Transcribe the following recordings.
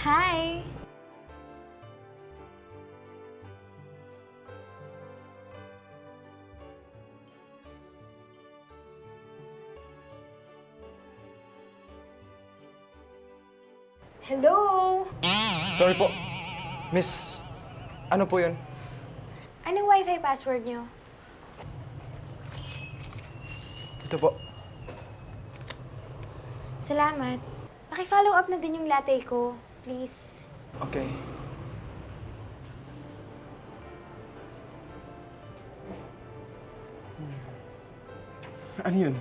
Hi! Hello! Sorry po. Miss, ano po yun? Anong wifi password nyo? Ito po. Salamat. Paki-follow up na din yung latte ko, please. Okay. Ano yun?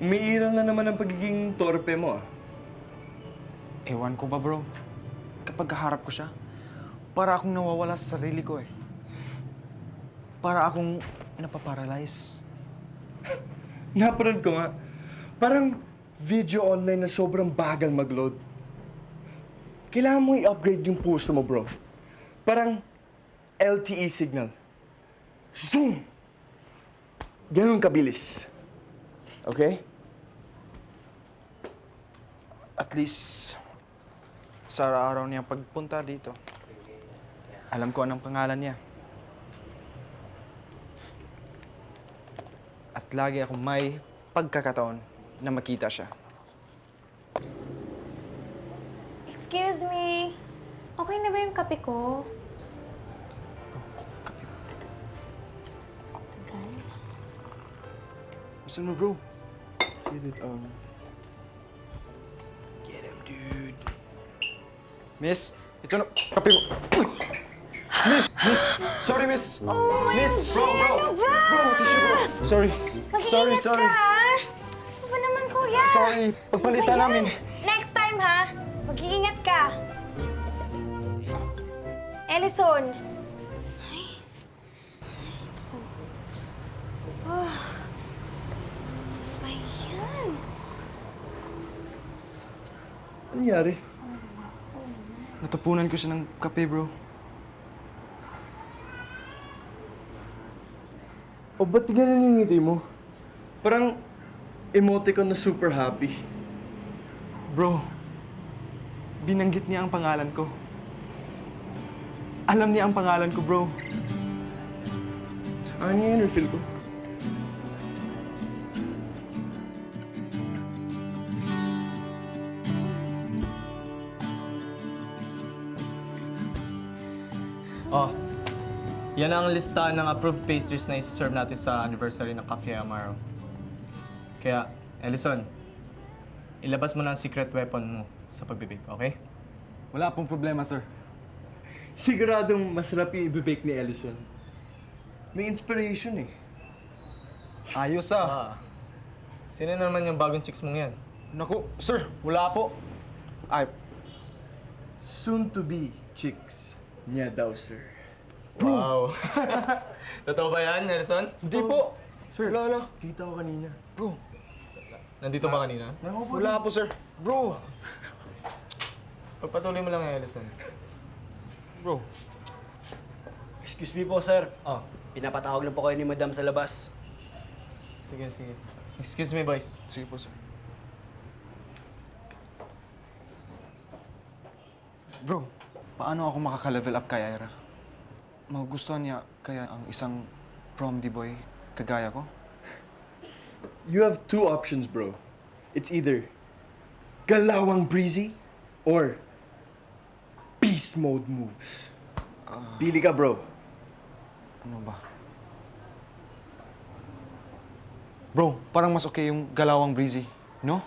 Umiiral na naman ang pagiging torpe mo, ah. Ewan ko ba, bro? Kapag kaharap ko siya, para akong nawawala sa sarili ko, eh. Para akong napaparalyze. Napanood ko nga. Parang video online na sobrang bagal mag-load. Kailangan mo i-upgrade yung puso mo, bro. Parang LTE signal. Zoom! Ganun kabilis. Okay? At least, sa araw-araw niyang pagpunta dito, alam ko anong pangalan niya. At lagi akong may pagkakataon na makita siya. Excuse me. Okay na ba yung kape ko? Kape. Tagal. Gusto mo, bro? Dude, Get him, dude. Miss, ito na. Kape mo. Uy! Miss! Sorry, miss! Oh my Miss! God! Ano ba? Bro, tissue, bro! Sorry. Mag-iingat Sorry. ka, ha? Ano ba naman, kuya? Sorry. Pagpalitan Ano ba yan? namin. Next time, ha? Mag-iingat ka. Ellison. Ay. Oh. Ano ba yan? Ano nangyari? Natapunan ko siya ng kape, bro. O ba't ganun yung ngiti mo? Parang emoticon na super happy. Bro, binanggit niya ang pangalan ko. Alam niya ang pangalan ko, bro. Ano yung refill ko? Oh, yan ang listahan ng approved pastries na isi-serve natin sa anniversary ng Cafe Amaro. Kaya, Ellison, ilabas mo na ang secret weapon mo sa pagbibig, okay? Wala pong problema, sir. Siguradong masarap yung i-bake ni Ellison. May inspiration eh. Ayos, Ah, sino naman yung bagong chicks mong yan? Naku, sir, wala po. Ay, Soon to be chicks niya daw, sir. Wow! Totoo ba yan, Ellison? hindi po. Sir, Wala. kita ko kanina. Bro, Nandito ba kanina? Naku po. wala po, sir. Bro. Pagpatuloy mo lang, Ellison. Bro. Excuse me po, sir. Oh, Pinapatawag lang po kayo ni Madam sa labas. sige. Excuse me, boys. Sige po, sir. Bro, paano ako makaka-level up kay Ira? Magugustuhan niya kaya ang isang prom-d boy kagaya ko? You have two options, bro. It's either galawang breezy or beast mode moves. Pili ka, bro. Ano ba? Bro, parang mas okay yung galawang breezy, no?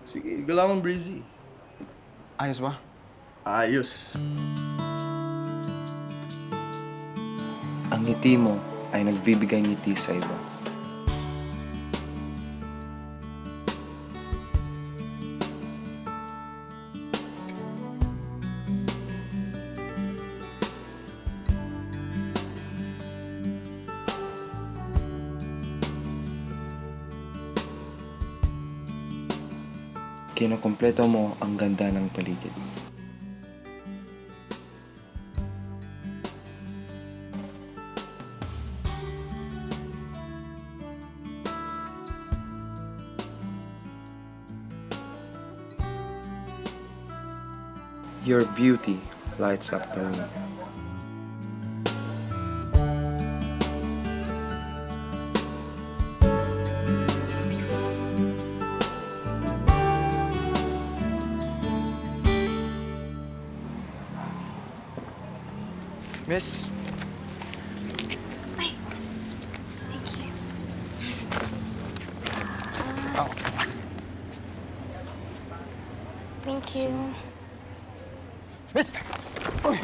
Sige, galawang breezy. Ayos ba? Ayos. Ang ngiti mo ay nagbibigay ngiti sa iba. Kinukumpleto mo ang ganda ng paligid. Your beauty lights up the room. Miss, Thank you. Thank you. Miss! Uy!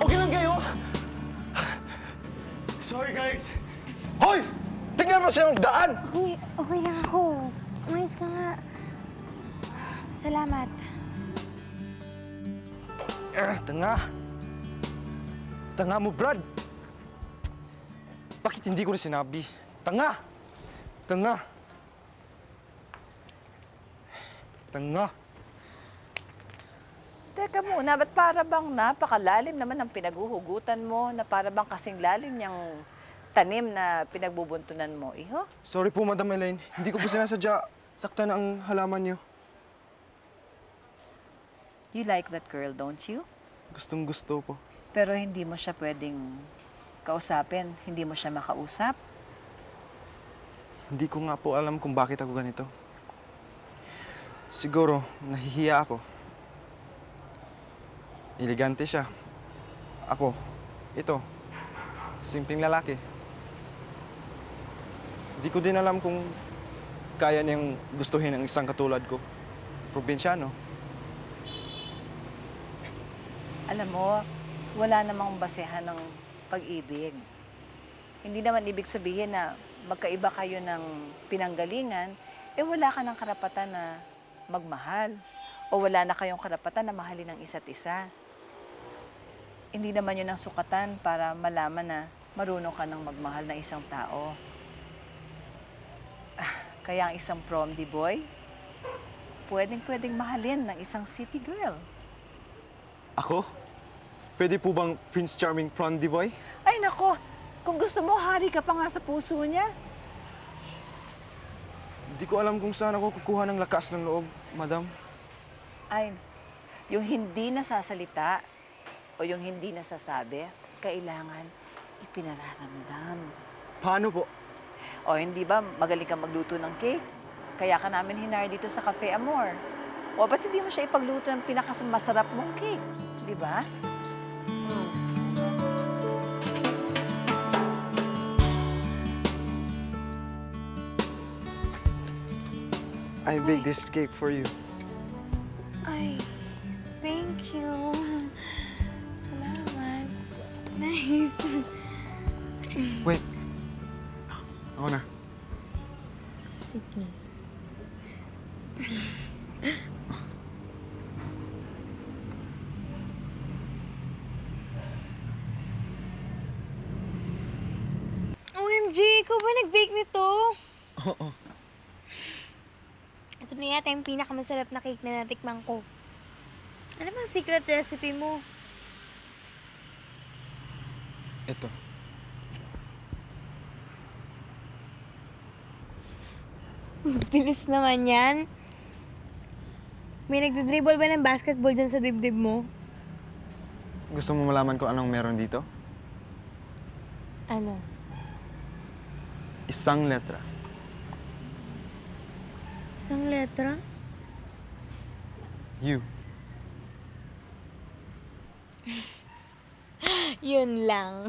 Okay lang kayo? Sorry, guys. Hoy! Tingnan mo siyang daan! Okay lang ako. Umayos ka nga. Salamat. Tanga. Tanga mo, Brad. Bakit hindi ko na sinabi? Tanga! Tanga! Tanga! Teka muna, ba't para bang napakalalim naman ang pinaghuhugutan mo na para bang kasing lalim niyang tanim na pinagbubuntunan mo, iho? Sorry po, Madam Elaine. Hindi ko po sinasadya. Saktan ang halaman niyo. You like that girl, don't you? Gustong gusto po. Pero hindi mo siya pwedeng kausapin, hindi mo siya makausap. Hindi ko nga po alam kung bakit ako ganito. Siguro, nahihiya ako. Elegante siya. Ako, ito, simpleng lalaki. Hindi ko din alam kung kaya niyang gustuhin ang isang katulad ko. Probinsyano. Alam mo, wala namang basehan ng pag-ibig. Hindi naman ibig sabihin na magkaiba kayo ng pinanggalingan, wala ka ng karapatan na magmahal. O wala na kayong karapatan na mahalin ng isa't isa. Hindi naman yun ang sukatan para malaman na marunong ka ng magmahal ng isang tao. Kaya ang isang prom-de boy, pwedeng mahalin ng isang city girl. Ako? Pwede po bang Prince Charming Prom-de boy? Ay nako, kung gusto mo, hari ka pa nga sa puso niya. Hindi ko alam kung saan ako kukuha ng lakas ng loob, Madam. Ay, yung hindi nasasalita o yung hindi nasasabi, kailangan ipinararamdam. Paano po? O hindi ba magaling kang magluto ng cake? Kaya ka namin hinar dito sa Cafe Amor. O ba't hindi mo siya ipagluto ng pinakamasarap mong cake? Di ba? I baked this cake for you. Ay, thank you. Salamat. Nice. Wait. Ako na. Sige. OMG, ikaw ba nag-bake nito? Oo. Ito na yata yung pinakamasarap na cake na natikman ko. Ano bang secret recipe mo? Ito. Bilis naman yan. May nagdodribble ba ng basketball dyan sa dibdib mo? Gusto mo malaman kung anong meron dito? Ano? Isang letra. Isang letra? You. Yun lang.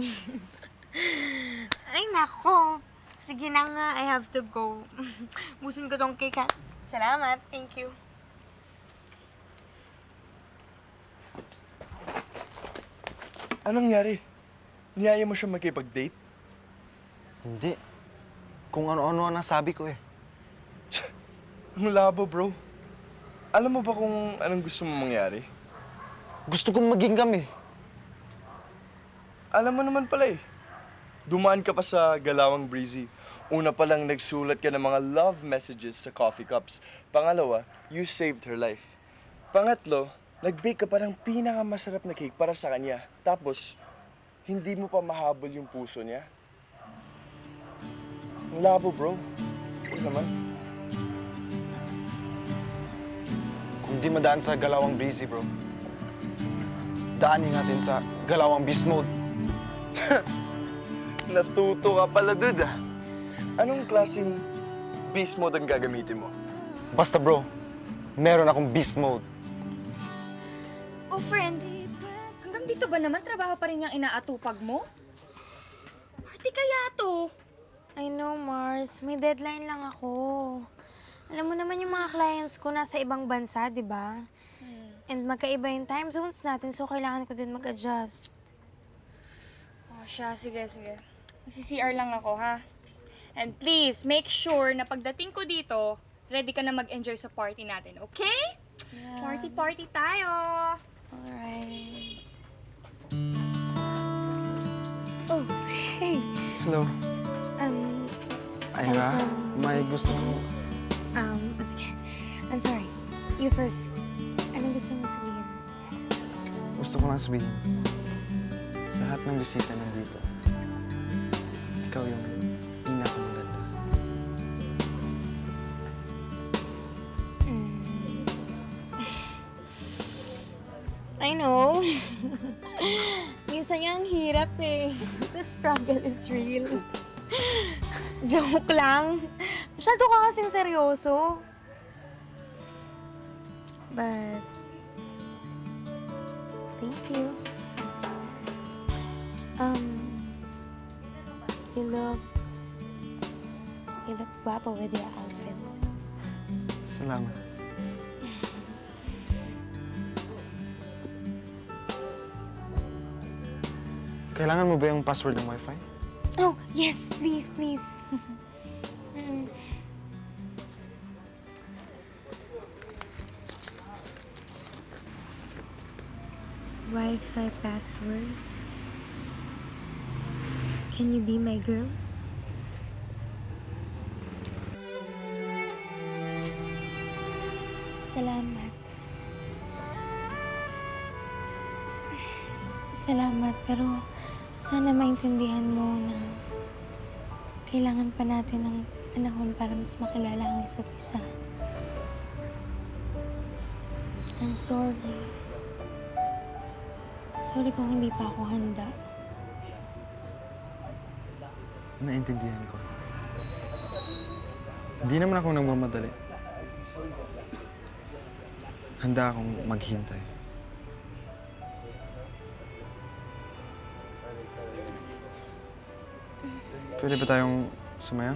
Ay, nako. Sige na nga, I have to go. Busin ko tong cake, ha? Salamat, thank you. Anong nangyari? Niyaya mo siya makipag-date? Hindi. Kung ano-ano ang nasabi ko eh. Ang labo, bro. Alam mo ba kung anong gusto mo mangyari? Gusto kong maging kami. Alam mo naman pala eh. Dumaan ka pa sa Galawang Breezy. Una pa lang nagsulat ka ng mga love messages sa coffee cups. Pangalawa, you saved her life. Pangatlo, nag-bake ka pa ng pinakamasarap na cake para sa kanya. Tapos, hindi mo pa mahabol yung puso niya. Ang labo, bro. Huwag naman. Kung di madaan sa Galawang Breezy, bro, daanin natin sa Galawang Beast Mode. Natuto ka pala, dude, ah. Anong klaseng beast mode ang gagamitin mo? Basta, bro, meron akong Beast Mode. Oh, friend, hanggang dito ba naman trabaho pa rin yung inaatupag mo? Party kaya to? I know, Mars. May deadline lang ako. Alam mo naman yung mga clients ko nasa ibang bansa, di ba? And magkaiba yung time zones natin, so kailangan ko din mag-adjust. Oh, siya. Sige, sige. Magsi-CR lang ako, ha? And please, make sure na pagdating ko dito, ready ka na mag-enjoy sa party natin, okay? Yeah. Party-party tayo! Alright. Oh, hey. Hello, Ira. Alison. May gusto ko. Sige. I'm sorry. You first. Anong gusto mo sabihin? Gusto ko lang sabihin, sa lahat ng bisita nandito, ikaw yung pinakamaganda. I know. Minsan yan ang hirap eh. The struggle is real. Joke lang. Masyado ka kasing seryoso. But, thank you. You look guapo with your outfit. Salamat. Kailangan mo ba yung password ng Wi-Fi? Oh, yes, please, please. Mm. Wi-Fi password. Can you be my girl? Salamat. Salamat, pero sana maintindihan mo na kailangan pa natin ng panahon para mas makilala ang isa't isa. I'm sorry. Sorry kung hindi pa ako handa. Naintindihan ko. Hindi naman ako nagmamadali. Handa akong maghintay. Pwede ba tayong sumayaw?